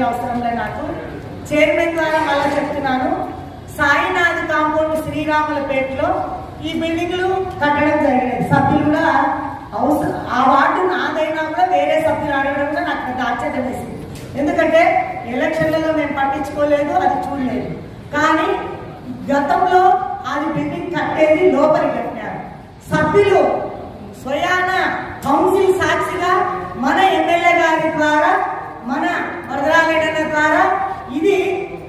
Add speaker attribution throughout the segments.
Speaker 1: అవసరం లేదు నాకు. చైర్మన్ ద్వారా మళ్ళీ చెప్తున్నాను, సాయినాథ్ కాంపౌండ్ శ్రీరాములపేటలో ఈ బిల్డింగ్లు కట్టడం జరిగినది. సభ్యులు కూడా అవసరం, ఆ వార్డు నాదైనా కూడా వేరే సభ్యులు అడగడం కూడా నాకు పెద్ద ఆశ్చర్యం వేసింది. ఎందుకంటే ఎలక్షన్లలో మేము పట్టించుకోలేదు, అది చూడలేదు. కానీ గతంలో అది బిల్డింగ్ కట్టేది లోపలి కట్టినారు. సభ్యులు స్వయాన కౌన్సిల్ సాక్షిగా మన ఎమ్మెల్యే గారి ద్వారా, మన వరదరారెడ్డి ద్వారా ఇది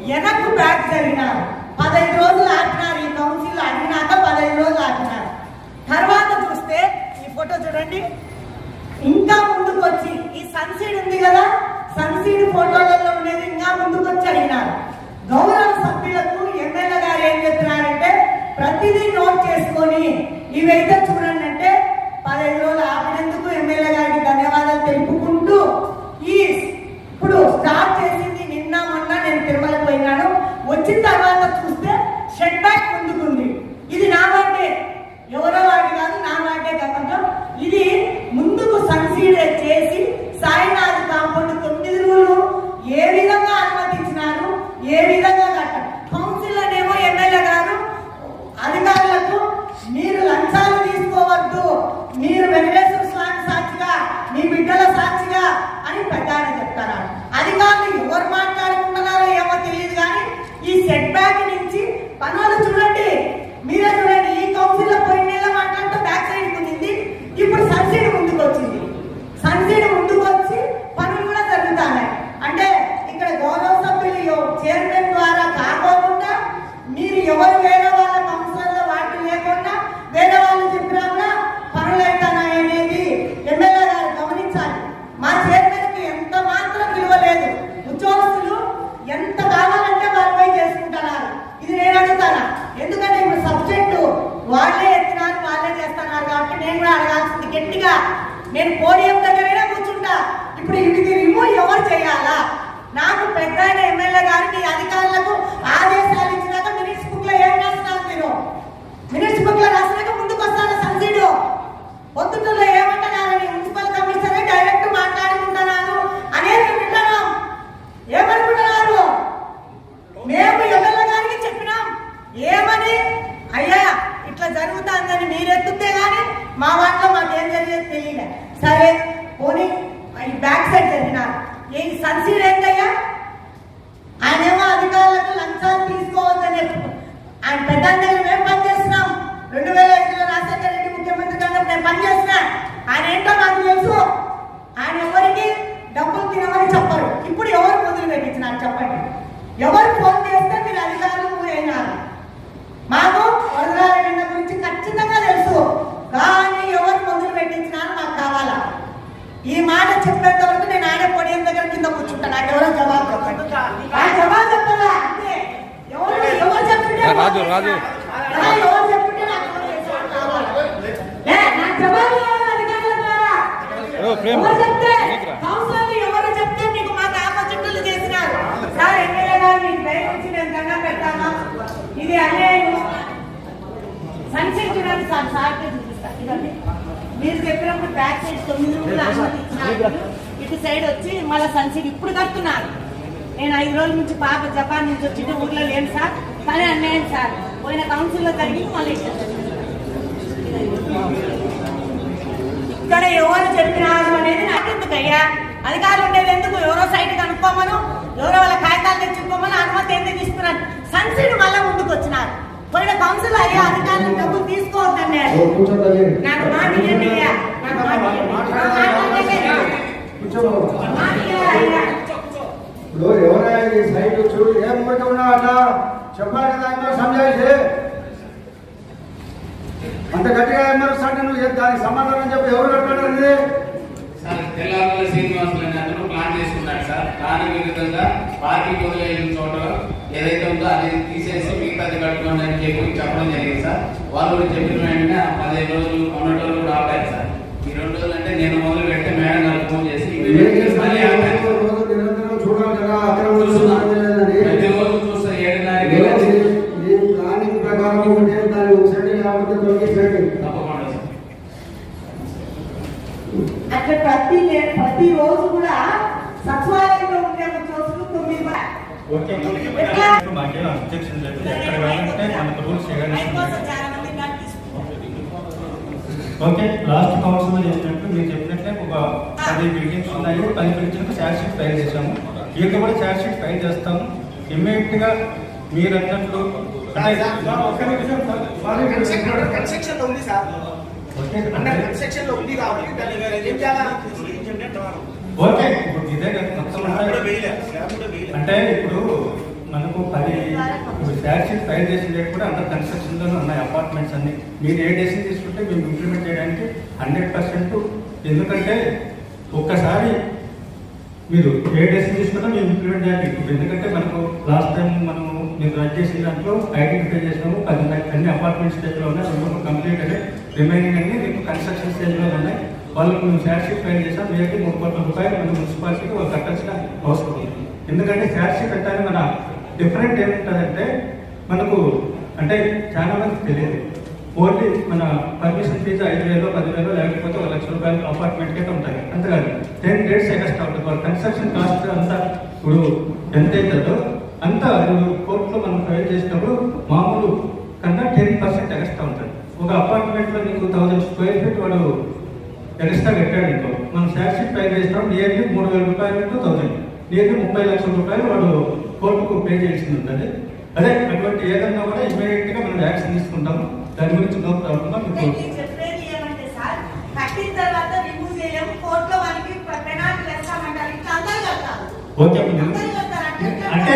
Speaker 1: వెనక్కు బ్యాక్ జరిగినారు. 15 రోజులు ఆపినారు. ఈ కౌన్సిల్ అడిగినాక 15 రోజులు ఆపినారు. తర్వాత చూస్తే ఈ ఫోటో చూడండి, ఇంకా ముందుకు వచ్చి ఈ సన్సీడ్ ఉంది కదా, సన్సీడ్ ఫోటోలలో ఉండేది ఇంకా ముందుకు వచ్చి అడిగినారు. గౌరవ సభ్యులకు ఎమ్మెల్యే గారు ఏం చెప్తున్నారంటే, ప్రతిదీ నోట్ చేసుకొని ఇవైతే చూడండి అంటే 15 రోజులు ఆపినందుకు ఎమ్మెల్యే గారికి ధన్యవాదాలు తెలుపుకుంటూ, ఈ ఇప్పుడు స్టార్ట్ చేసింది నిన్న మొన్న నేను తిరుమల పోయినాను. వచ్చిన తర్వాత చూస్తే షెడ్ బ్యాక్ ముందుకుంది. ఇది నా వాటే, ఎవరో వాటి కాదు, నా వాటే. గతంలో ఇది ముందుకు సన్సీడ్ చేసి సాయినాథ్ కాంపౌండ్ 9 రూలు ఏ విధంగా అనుమతించినారు, ఏ విధంగా కట్టారు. కౌన్సిల్ అనేమో ఎమ్మెల్యే గారు అధికారులకు మీరు లంచాలు తీసుకోవద్దు, మీరు వెంకటేశ్వర స్వామి సాక్షిగా, మీ బిడ్డల సాక్షిగా అని పెద్దాన్ని చెప్తారు. అధికారులు ఎవరు మాట్లాడుకుంటున్నారో ఏమో తెలియదు. కానీ ఈ సెట్ బ్యాక్ నుంచి పనులు చూడండి, మీరే చూడండి. ఈ కౌన్సిల్ లో పోయిన నెల మాట్లాడుతూ బ్యాక్ సైడ్ ఉంది, ఇప్పుడు సన్సీడ్ ముందుకు వచ్చింది. సన్సీడ్ ముందుకు వచ్చి పనులు కూడా జరుగుతున్నాయి. అంటే ఇక్కడ గౌరవ సభ్యులు చైర్మన్ ద్వారా కాకోకుండా మీరు ఎవరు వేరే వాళ్ళ కౌన్సిలర్లో వాటి లేకుండా వేరే వాళ్ళు చెప్పినా కూడా పనులు అవుతున్నాయి అనేది ఎమ్మెల్యే గారు గమనించాలి. మా చైర్మన్కి ఎంత మాత్రం విలువ లేదు. ఉద్యోగస్తులు ఎంత కావాలంటే వాళ్ళపై చేసుకుంటున్నారు. ఇది నేను అడుగుతానా, ఎందుకంటే ఇప్పుడు సబ్జెక్టు వాళ్ళే ఎత్తినారు, వాళ్ళే చేస్తున్నారు. కాబట్టి నేను కూడా అడగాల్సింది గట్టిగా. నేను పోడియం దగ్గరైనా కూర్చుంటా. ఇప్పుడు ఇది రిమూవ్ ఎవరు చేయాలా? నాకు పెద్ద ఎమ్మెల్యే గారికి అధికారులకు ఆదేశాలు ఇచ్చినాక మినిట్స్ బుక్ లో ఏం రాస్తున్నారు మీరు? మినిట్స్ బుక్ లో రాసినాక ముందుకు వస్తాను సన్సీడ్. పొద్దుటూరులో ఏమంటున్నారని మున్సిపల్ కమిషనర్ డైరెక్ట్ మాట్లాడుకుంటున్నాను అనేది వింటున్నాం. ఏమనుకుంటున్నారు? మేము ఎమ్మెల్యే గారికి చెప్పినాం ఏమని, అయ్యా ఇట్లా జరుగుతుందని మీరెత్తుతే గానీ మా వాటిలో మాకు ఏం జరిగేది తెలియలే. సరే పోనీ ఈ బ్యాక్ సైడ్ జరిగినారు. ఈ సన్సీడ్ ఏంటయ్యా? ఆయనేమో అధికారులకు లంచాలు తీసుకోవద్దని ఆయన పెద్ద దగ్గర మేము పనిచేస్తున్నాం. 2005లో రాజశేఖర రెడ్డి ముఖ్యమంత్రి కన్నా నేను పనిచేస్తున్నా. ఆయన ఏంటో నాకు తెలుసు. ఆయన ఎవరికి డబ్బులు తినమని చెప్పరు. ఇప్పుడు ఎవరు మొదలు పెట్టించినారు చెప్పండి? ఎవరు ఫోన్ చేస్తే మీరు అధికారులు అయినారు? మాకు వరదరారెడ్డి గురించి ఖచ్చితంగా తెలుసు. కానీ ఎవరు మొదలు పెట్టించినారు మాకు కావాలా? ఈ మాట చెప్పేంత వరకు నేను ఆడే పొడియం దగ్గర కింద కూర్చుంటా. నాకు ఎవరో జవాబు చెప్పండి. జవాబు చెప్పాలా? అంతే. ఎవరు చెప్తుంటే రాజు రాజు ఎవరు చెప్తుంటే నాకు జవాబు అధికారుల ద్వారా ఎవరు చెప్తే కౌన్సిలర్లు ఎవరు చెప్తే మీకు మాకు ఆపోజిట్లు చేసినారు. సార్ ఎమ్మెల్యే గారు మీకు దయచేసి నేను దండ పెడతాను, ఇది అన్యాయం. సన్సెట్ చూడండి సార్, సార్కే చూపిస్తా. ఇదండి మీరు చెప్పినప్పుడు బ్యాక్ సైడ్ 9 రూపాయలు అనుమతించినారు. ఇటు సైడ్ వచ్చి మళ్ళీ సన్సెట్ ఇప్పుడు కడుతున్నారు. నేను 5 రోజుల నుంచి పాప జపాన్ నుంచి వచ్చి ఊర్లో లేను సార్, కానీ అన్యాయం సార్. పోయిన కౌన్సిల్లో జరిగింది మళ్ళీ ఇక్కడ ఎవరు చెప్పినారు అనేది నాకు ఎందుకు అయ్యా? అధికారులు ఉండేది ఎందుకు? ఎవరో సైట్ కనుక్కోమను, ఎవరో వాళ్ళ కాగితాలు తెచ్చుకోమని అనుమతి ఎందుకు ఇస్తున్నారు? సన్సీడ్ మళ్ళీ ముందుకు వచ్చినారు. పోయిన కౌన్సిల్ అయ్యా అధికారులు డబ్బులు తీసుకోవద్దన్నారు. నాకు మాట ఇవ్వండి అయ్యా, నాకు మాట ఇవ్వండి.
Speaker 2: ఎవరైనా సైట్ చూడు ఏం ఉన్నాట చెప్పాలి కదా, సంజాయిషి అంత గట్టిగా ఏమరుస్తాంటే నువ్వు దానికి సమాధానం చెప్పి ఎవరు కట్టాడండి?
Speaker 3: సార్ తెల్లారుల శ్రీనివాసులు అనే అతను ప్లాన్ చేసుకున్నాడు సార్. దానికి విధంగా పార్టీ వదిలేని చోట ఏదైతే ఉందో అది తీసేసి మిగతాది కట్టుకోండి అని చెప్పడం జరిగింది సార్. వాళ్ళు చెప్పిన వెంటనే 15 రోజులు 12 రోజులు కూడా ఆపారు సార్. ఈ 2 రోజులు అంటే నేను మొదలు పెడితే మేడం గారు ఫోన్ చేసి
Speaker 2: చూడాలి కదా,
Speaker 3: ప్రతిరోజు చూస్తే 7:30
Speaker 2: ప్లానింగ్ ప్రకారం ఉంటే దాన్ని ఒకసారి
Speaker 3: తప్పకుండా సార్.
Speaker 1: అక్కడ ప్రతి రోజు కూడా సచివాలయంలో ఉండే ఉద్యోగులు
Speaker 4: ఓకే
Speaker 1: ఎట్లా?
Speaker 4: మాకేం అబ్జెక్షన్ లేదు. ఎక్కడ కావాలంటే మనకు రూల్స్ ఓకే. లాస్ట్ కౌన్సిల్ చేసినట్టు మీరు చెప్పినట్లే ఒక 10 బిల్డింగ్స్ ఉన్నాయి. 10 బిల్డింగ్స్ ఛార్జ్ షీట్ ఫైల్ చేశాము. ఇక కూడా ఛార్జ్ షీట్ ఫైల్ చేస్తాము. ఇమ్మీడియట్ గా మీరు అన్నట్లు
Speaker 2: కన్స్ట్రక్షన్ లో ఉంది సార్. కన్స్ట్రక్షన్ లో ఉంది కాబట్టి దాన్ని ఏం చేయాలి?
Speaker 4: ఓకే. ఇప్పుడు ఇదే కదా మొత్తం అంటే ఇప్పుడు మనకు 10 ఛార్జ్ షీట్ ఫైల్ చేసిన డేట్ కూడా అండర్ కన్స్ట్రక్షన్ లోనే ఉన్నాయి అపార్ట్మెంట్స్ అన్ని. మీరు ఏ డెసిషన్ తీసుకుంటే మేము ఇంప్లిమెంట్ చేయడానికి 100%. ఎందుకంటే ఒక్కసారి మీరు ఏ డెసిషన్ తీసుకున్నా మేము ఇంప్లిమెంట్ చేయాలి. ఇప్పుడు ఎందుకంటే మనకు లాస్ట్ టైం మనం మీరు రన్ చేసిన దాంట్లో ఐడెంటిఫై చేసినాము 10 అన్ని అపార్ట్మెంట్ స్టేజ్లో ఉన్నాయి. 2 కంప్లీట్ అనే రిమైనింగ్ అన్ని మీకు కన్స్ట్రక్షన్ స్టేజ్లో ఉన్నాయి. వాళ్ళకి మేము ఛార్జ్ షీట్ ఫైల్ చేసాం. వీళ్ళకి 3 కోట్ల రూపాయలు మన మున్సిపాలిటీకి వాళ్ళు కట్టాల్సిన అవసరం ఉంది. ఎందుకంటే ఛార్జ్ షీట్ అంటే మన డిఫరెంట్ ఏముంటుందంటే మనకు అంటే చాలా మందికి తెలియదు. ఓన్లీ మన పర్మిషన్ ఫీజు 5,000 10,000 లేకపోతే 1,00,000 రూపాయలు అపార్ట్మెంట్కి అయితే ఉంటాయి. అంతేకాదు 10 డేట్స్ ఎక్స్ట్రా ఉంటుంది. వాళ్ళ కన్స్ట్రక్షన్ కాస్ట్ అంతా ఇప్పుడు ఎంత అవుతుందో అంతా కోర్టులో మనం ఫైల్ చేసినప్పుడు మామూలు కన్నా 10% ఎక్స్ట్రా ఉంటుంది. ఒక అపార్ట్మెంట్లో నీకు 1000 స్క్వేర్ ఫీట్ వాడు ఎక్స్ట్రా కట్టాడు ఇంకో మనం ఛార్జ్ షీట్ ఫైల్ చేసినాం. నియర్లీ 3,000 రూపాయలు టు 1,000 నియర్లీ 30 లక్షల రూపాయలు వాడు కోర్టుకు పే చేయాల్సి ఉంటుంది. అదే అటువంటి ఏదన్నా కూడా ఇమీడియట్ గా మనం యాక్షన్ తీసుకుంటాము. దాని గురించి నో ప్రాబ్లం.
Speaker 5: చెప్పేది ఏమంటే సార్, కట్టిన తర్వాత రిమూవ్ చేయలేము, కోర్టులో మనకి పెనాల్టీ వేస్తామంటారు. ఇట్లా అందరూ చెప్తారు.
Speaker 4: ఓకే అంటే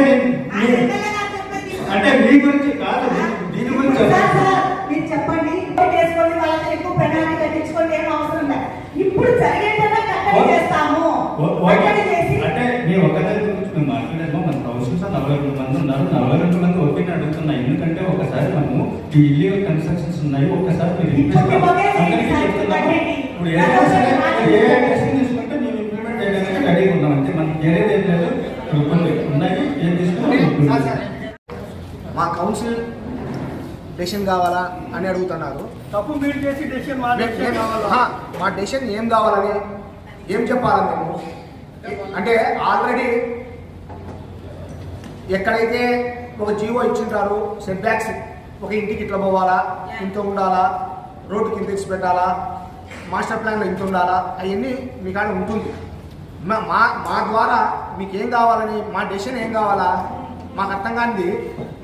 Speaker 4: అంటే మీ గురించి కాదు, దీని గురించి
Speaker 1: మీరు చెప్పండి. చేసుకొని వాళ్ళకి ఎక్కువ పెనాల్టీ కట్టించుకోండి, ఏం అవసరం లేదు. ఇప్పుడు జరిగేటన్నా కట్టడి చేస్తాము.
Speaker 4: అంటే మీ ఒక్కదాని గురించి మేము మాట్లాడేమో మన కౌన్సిల్స్ 42 మంది ఉన్నారు. 42 మంది ఒకే అడుగుతున్నాయి. ఎందుకంటే ఒకసారి మనము ఈ ఇల్లీగల్ కన్స్ట్రక్షన్స్ ఉన్నాయి. ఒక్కసారి మీరు అందరికీ చెప్తున్నాము. ఇప్పుడు ఏ డెసిషన్ తీసుకుంటే మేము ఇంప్లిమెంట్ చేయడానికి రెడీగా ఉన్నాం. అంటే మనకి ఏదైతే ఏం లేదు. కొన్ని ఉన్నాయి. ఏం తీసుకుంటే
Speaker 2: మా కౌన్సిల్ డెసిషన్ కావాలా అని అడుగుతున్నారు.
Speaker 6: తప్పు మీరు చేసి డెసిషన్
Speaker 2: మా డెసిషన్ ఏం కావాలని ఏం చెప్పాలి మేము? అంటే ఆల్రెడీ ఎక్కడైతే ఒక జీవో ఇచ్చింటారు సెట్ బ్యాక్స్, ఒక ఇంటికి ఇట్లా పోవాలా, ఇంత ఉండాలా, రోడ్డుకి ఇంత ఇచ్చి పెట్టాలా, మాస్టర్ ప్లాన్లో ఇంత ఉండాలా, అవన్నీ మీ కాడ ఉంటుంది. మా ద్వారా మీకు ఏం కావాలని, మా డెసిషన్ ఏం కావాలా మాకు అర్థం కానిది.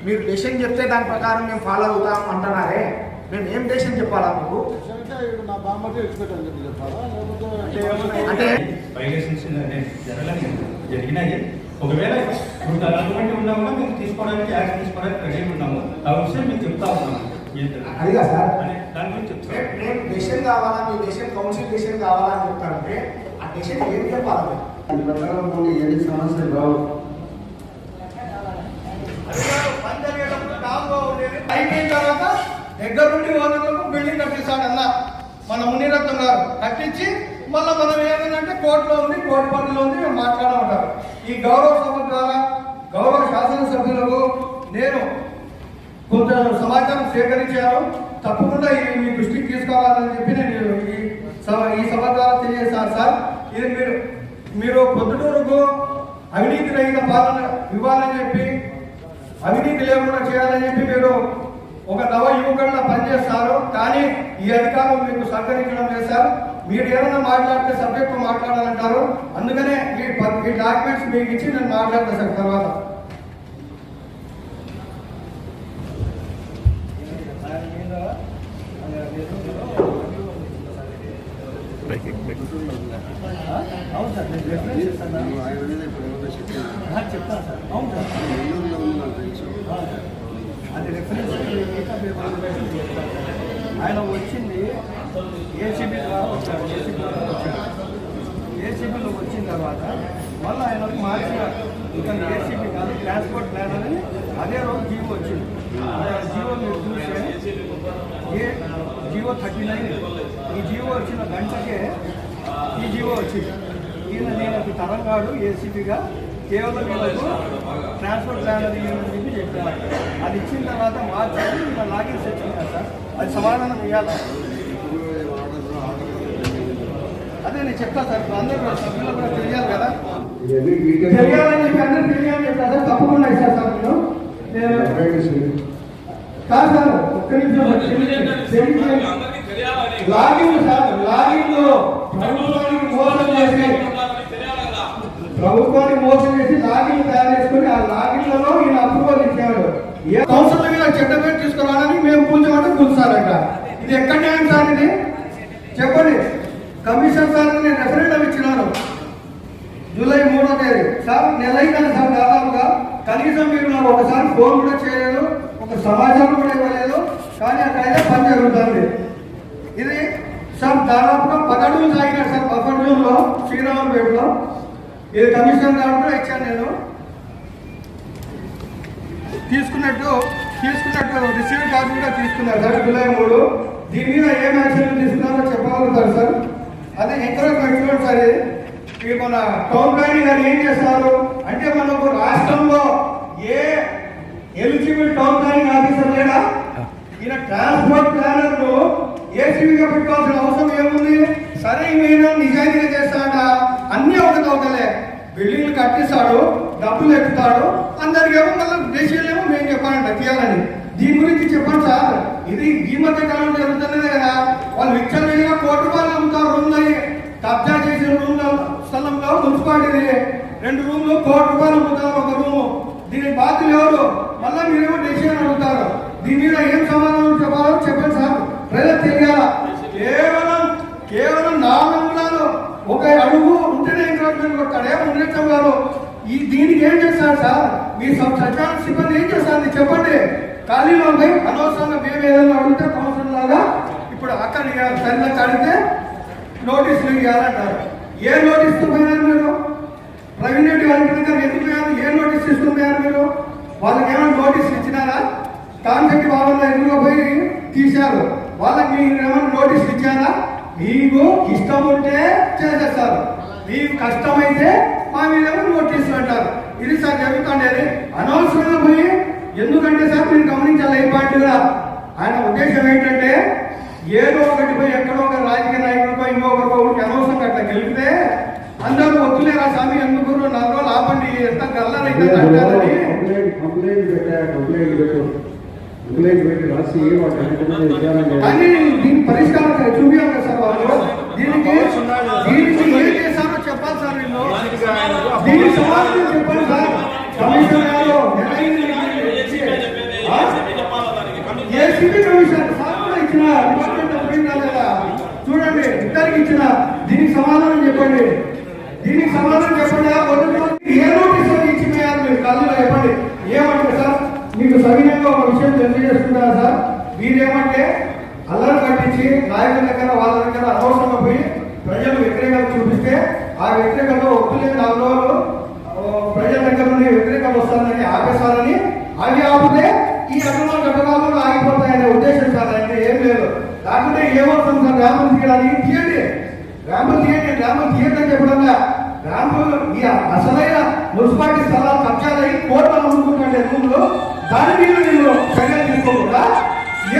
Speaker 2: మీరు డెసిషన్ చెప్తే దాని ప్రకారం మేము ఫాలో అవుతాం అంటున్నారే, మేము ఏం డెసిషన్ చెప్పాలా మీకు? అంటే
Speaker 4: వైలేషన్స్ జరిగినాయి. ఒకవేళ ఇప్పుడు అటువంటి ఉన్నా కూడా మేము తీసుకోవడానికి యాక్షన్ తీసుకోవడానికి రెడీ ఉన్నాము. ఆ విషయం మేము చెప్తా ఉన్నాము.
Speaker 2: అదిగా సార్,
Speaker 4: దాని గురించి చెప్తాను.
Speaker 2: నేను డెసిషన్ కావాలా, మీ డెసిషన్ కౌన్సిల్ డెసిషన్ కావాలా అని చెప్తానంటే ఆ డెసిషన్ ఏం చెప్పాలి?
Speaker 7: ఏది సమస్యలు రావు.
Speaker 6: అయిపోయిన తర్వాత దగ్గర నుండి ఓనర్లకు బిల్డింగ్ కట్టిస్తాడన్న మన మునిరత్నం గారు కట్టించి మళ్ళీ మనం ఏమైందంటే కోర్టులో ఉంది, కోర్టు పనుల్లో ఉంది, మేము మాట్లాడమంటారు. ఈ గౌరవ సభ ద్వారా గౌరవ శాసనసభ్యులకు నేను కొంత సమాచారం సేకరించాను. తప్పకుండా మీ దృష్టికి తీసుకోవాలని చెప్పి నేను ఈ సభ ద్వారా తెలియజేస్తాను సార్. ఇది మీరు పొద్దుటూరుకు అవినీతి రహిత పాలన ఇవ్వాలని చెప్పి, అవినీతి లేకుండా చేయాలని చెప్పి మీరు ఒక నవ యువకుడిలా పనిచేస్తారు. కానీ ఈ అధికారం మీకు సహకరించడం లేదు సార్. మీరు ఏదైనా మాట్లాడితే సబ్జెక్టు మాట్లాడాలంటారు. అందుకనే ఈ డాక్యుమెంట్స్ మీకు ఇచ్చి నేను మాట్లాడతాను సార్ తర్వాత. అవును సార్, నేను రిఫరెన్స్ ఇస్తాను. చెప్తాను సార్. అవును సార్, అది రిఫరెన్స్ ఆయన వచ్చింది ఏసీబీ ద్వారా వచ్చారు. ఏసీబీలో వచ్చిన తర్వాత మళ్ళీ ఆయన మార్చినారు. ఇంకా ఏసీబీ కాదు, ట్రాన్స్పోర్ట్ ప్లాన్ అని అదే రోజు జీవో వచ్చింది. జీవో మీరు చూస్తే జీవో 39 ఈ జీవో వచ్చిన గంటకే ఈ జీవో వచ్చింది. నేను తరంగాడు ఏసీబీగా కేవలం వీళ్ళకు ట్రాన్స్పోర్ట్ ప్లాన్ అది చెప్పి చెప్పాను. అది ఇచ్చిన తర్వాత మార్చి ఇలా లాగిన్స్ వచ్చింది కదా సార్, అది సమాధానం ఇవ్వాలి. అదే నేను చెప్తాను సార్. అందరూ సభ్యులు కూడా తెలియాలి కదా, తెలియాలని చెప్పి అందరూ తెలియాలని చెప్తాను సార్. కాదు సార్, ఒక్క నిమిషం లాగిన్ సార్, లాగిన్ లో ప్రభుత్వానికి మోసం చేసి లాగిన్ తయారు చేసుకుని ఆ లాగిన్లలో ఈయన అప్రూవల్ ఇచ్చాడు. ఏ కౌన్సిల్ మీద చెడ్డ పేరు తీసుకురావాలని మేము కూర్చోమంటే కూర్చారంట. ఇది ఎక్కడ న్యాయం సార్? ఇది చెప్పండి. కమిషన్ సార్ నేను రెఫరెండం ఇచ్చినాను జూలై 3వ తేదీ సార్, నెల అయినా సార్ దాదాపుగా. కనీసం మీరు నాకు ఒకసారి ఫోన్ కూడా చేయలేదు, ఒక సమాచారం కూడా ఇవ్వలేదు. కానీ అక్కడైతే పని జరుగుతుంది. ఇది సార్ దాదాపుగా 10 అడుగులు సాగినాడు సార్ బఫర్ జోన్ లో శ్రీరామపేటలో. ఇది కమిషన్ గారు కూడా ఇచ్చాను నేను. తీసుకున్నట్టు రిసీవ్ కాపీ కూడా తీసుకున్నారు సార్ జూలై 3. దీని మీద ఏం యాక్షన్ తీసుకున్నారో చెప్పగలుగుతారు సార్? అదే ఎంకరేజ్మెంట్ చూడండి సార్. ఇది మన టౌన్ ప్లానింగ్ గారు ఏం చేస్తారు అంటే, మనకు రాష్ట్రంలో ఏ ఎలిజిబుల్ టౌన్ ప్లానింగ్ ఆఫీసర్ లేడా? ఈయన ట్రాన్స్పోర్ట్ ప్లానర్ ను ఏసీబీగా పెట్టుకోవాల్సిన అవసరం ఏముంది? సరే ఈయన నిజాయితీగా చేస్తాడ, అన్ని అవకతవకలే. బిల్డింగ్లు కట్టిస్తాడు, డబ్బులు ఎక్కుతాడు, అందరికేమో మళ్ళీ దేశీయులేమో మేము చెప్పాలంట తీయాలని. దీని గురించి చెప్పండి సార్. ఇది ఈ మధ్య కాలంలో జరుగుతున్నదే కదా. వాళ్ళు విచ్చలవిడిగా ₹1,00,00,000 అమ్ముతారు. రూమ్లు కబ్జా చేసిన రూమ్ల స్థలంలో మున్సిపాలిటీ 2 రూమ్లు ₹1,00,00,000 అమ్ముతారు ఒక రూము. దీనికి బాధ్యులు ఎవరు? మళ్ళీ మీరేమో డెసిషన్ అడుగుతారు. దీని మీద ఏం సమాధానం చెప్పాలో చెప్పండి సార్, ప్రజలకు తెలియాలా. కేవలం 4 అంగుళాలు ఒక అడుగు ఉంటేనే ఎంకరేజ్మెంట్ కొట్టాడే మున్నేత్రం గారు. దీనికి ఏం చేస్తారు సార్? మీ సచివాలయ సిబ్బంది ఏం చేస్తారు చెప్పండి. ఖాళీలో పోయి అనవసరంగా మేము ఏదైనా అడిగితే కౌన్సిల్ లాగా ఇప్పుడు అక్కడ సరిగ్గా అడిగితే నోటీసులు ఇవ్వాలంటారు. ఏ నోటీసులు పోయినారు మీరు? ప్రవీణ్ రెడ్డి గారికి ఎందుకు పోయారు? ఏ నోటీస్ తీసుకుని పోయారు మీరు? వాళ్ళకి ఏమైనా నోటీసులు ఇచ్చినారా? కాన్సెప్ట్ బాబుల్లో ఎదురుగా పోయి తీశారు. వాళ్ళకి మీరు ఏమైనా నోటీసులు ఇచ్చారా? మీకు ఇష్టం ఉంటే చేసేస్తారు, మీకు కష్టమైతే మా మీద నోటీసులు అంటారు. ఇది సార్ జరుగుతుండేది. అనవసరంగా పోయి, ఎందుకంటే సార్ మీరు గమనించాలి, ఏ పార్టీ కూడా ఆయన ఉద్దేశం ఏంటంటే ఏదో ఒకటి పోయి ఎక్కడో ఒక రాజకీయ నాయకుడికో ఇంకొకరికో ఒకటి అనవసరంగా అట్లా గెలిపితే అందరూ వద్దులేరా స్వామి ఎందుకు 4 రోజులు ఆపండి ఎంత గల్లరైతే అంటారని కానీ దీని పరిష్కారం చూపించాలి కదా సార్ వాళ్ళు. దీనికి ఏం చేశారో చెప్పాలి సార్ వీళ్ళు. దీనికి సమాధానం చెప్పండి సార్. కమిషన్ గారు ఏసీబీ కమిషన్ సార్ కూడా ఇచ్చిన డిపార్ట్మెంట్ లేదా చూడండి, ఇద్దరికి ఇచ్చిన. దీనికి సమాధానం చెప్పండి. దీనికి సమాధానం చెప్పండి. ఏ నోటీస్ ఇచ్చిపోయారు మీరు కాలేజీలో చెప్పండి. ఏమంటే సార్ మీకు సవినయంగా ఒక విషయం తెలియజేస్తున్నారా సార్? మీరేమంటే అల్లరి కట్టించి నాయకుల దగ్గర వాళ్ళ దగ్గర అనవసరంగా పోయి ప్రజలు వ్యతిరేకత చూపిస్తే ఆ వ్యతిరేకత ఒప్పులేని 4 రోజులు ప్రజల దగ్గర నుండి వ్యతిరేకత వస్తుందని ఆపేశారని, అవి ఆపితే ఈ అక్రమాల ఘటనలు ఆగిపోతాయనే ఉద్దేశం సార్. అంటే ఏం లేదు. లేకుంటే ఏమవుతుంది సార్? ర్యాంపులు తీయడానికి తీయండి, ర్యాంపులు తీయండి అని చెప్పడంగా ర్యాంపులు ఈ అసలైన మున్సిపాలిటీ స్థలాలు కబ్జాలు అయ్యి కోట్ల అమ్ముకుంటుండే రూమ్లు దాని మీద నేను చర్యలు తీసుకోకుండా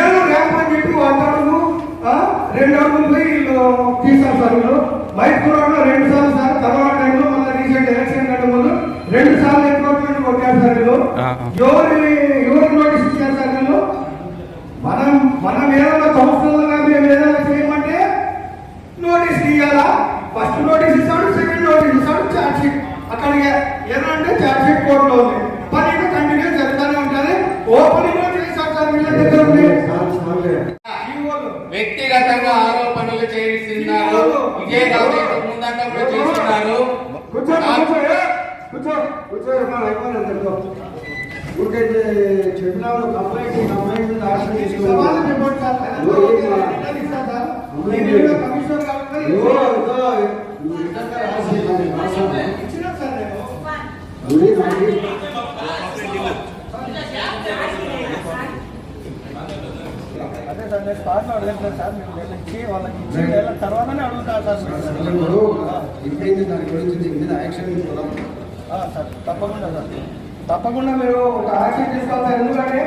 Speaker 6: ఏదో ర్యాంప్ అని చెప్పి 1 అడుగు 2 అడుగులు పోయి తీస్తారు సార్. వీళ్ళు మైత్పూర్లో 2 సార్లు సార్, కరోనా టైంలో మళ్ళీ రీసెంట్ ఎలక్షన్ కంటే ముందు 2 సార్లు ఎంక్రోచ్మెంట్ కొట్టారు సార్ వీళ్ళు. ఎవరు నోటీస్ ఇచ్చారు సార్ వీళ్ళు? మనం ఏదైనా కౌన్సిలర్గా మేము ఏదైనా చేయమంటే నోటీస్ ఇవ్వాలా? ఫస్ట్ నోటీస్ ఇస్తాడు, సెకండ్ నోటీస్ ఇస్తాడు, ఛార్జ్ షీట్. అక్కడికి ఏదంటే ఛార్జ్ షీట్ కోర్టులో ఉంది. పని ఇంకా కంటిన్యూ జరుగుతూనే ఉంటుంది. ఓపెనింగ్ లో చేశారు సార్ వీళ్ళ దగ్గర ఉంది.
Speaker 3: వ్యక్తిగతంగా ఆరోపణలు చేస్తున్నారు. ఇదే కాదు ముందంతా కూడా చేస్తున్నారు.
Speaker 7: చెప్పిన కంప్లైంట్
Speaker 6: సమాధానం చెప్పండి సార్. కమిషనర్ ఇచ్చిన సార్ అదే సార్ నేను స్పాట్లో అడగట్లేదు సార్. మీరు ఇచ్చి వాళ్ళకి ఇచ్చి తర్వాతనే అడుగుతారు సార్. సార్ తప్పకుండా సార్, తప్పకుండా మీరు ఒక యాక్షన్ తీసుకోవాలి. ఎందుకంటే